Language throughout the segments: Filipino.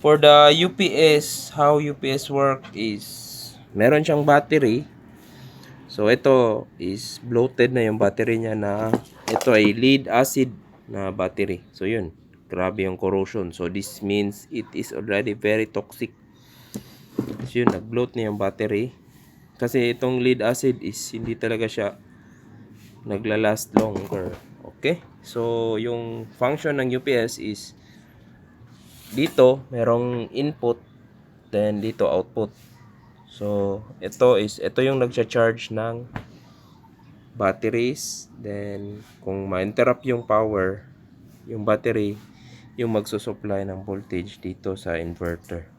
For the UPS, how UPS work is meron siyang battery. So ito is bloated na yung battery niya na ito ay lead acid na battery. So yun, grabe yung corrosion. So this means it is already very toxic. So yun, nag-bloat na yung battery. Kasi itong lead acid is hindi talaga siya naglalast longer. Okay? So yung function ng UPS is dito merong input, then dito output. So ito yung nagcha-charge ng batteries. Then kung ma-interrupt yung power, yung battery yung magsusupply ng voltage dito sa inverter.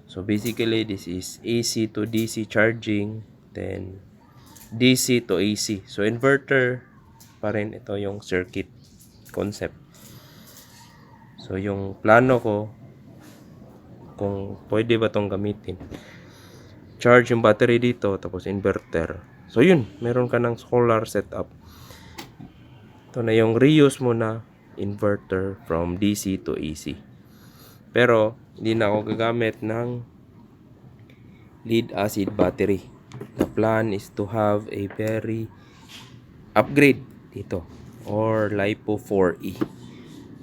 So basically this is AC to DC charging, then DC to AC. So inverter pa rin ito yung circuit concept. So yung plano ko kung pwede ba tong gamitin, charge yung battery dito tapos inverter. So yun, meron ka ng solar setup. Ito na yung reuse mo na inverter from DC to AC. Pero hindi na ako gagamit ng lead acid battery. The plan is to have a very upgrade dito or LiPo 4E.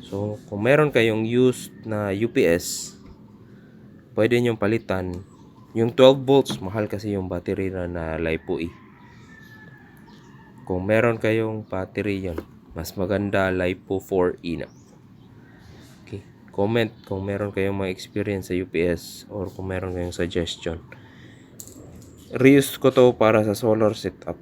So kung meron kayong used na UPS, pwede nyong palitan. Yung 12 volts, mahal kasi yung battery na LiPo E. Kung meron kayong battery yon, mas maganda LiPo 4E na. Okay. Comment kung meron kayong mga experience sa UPS or kung meron kayong suggestion. Reuse ko to para sa solar setup.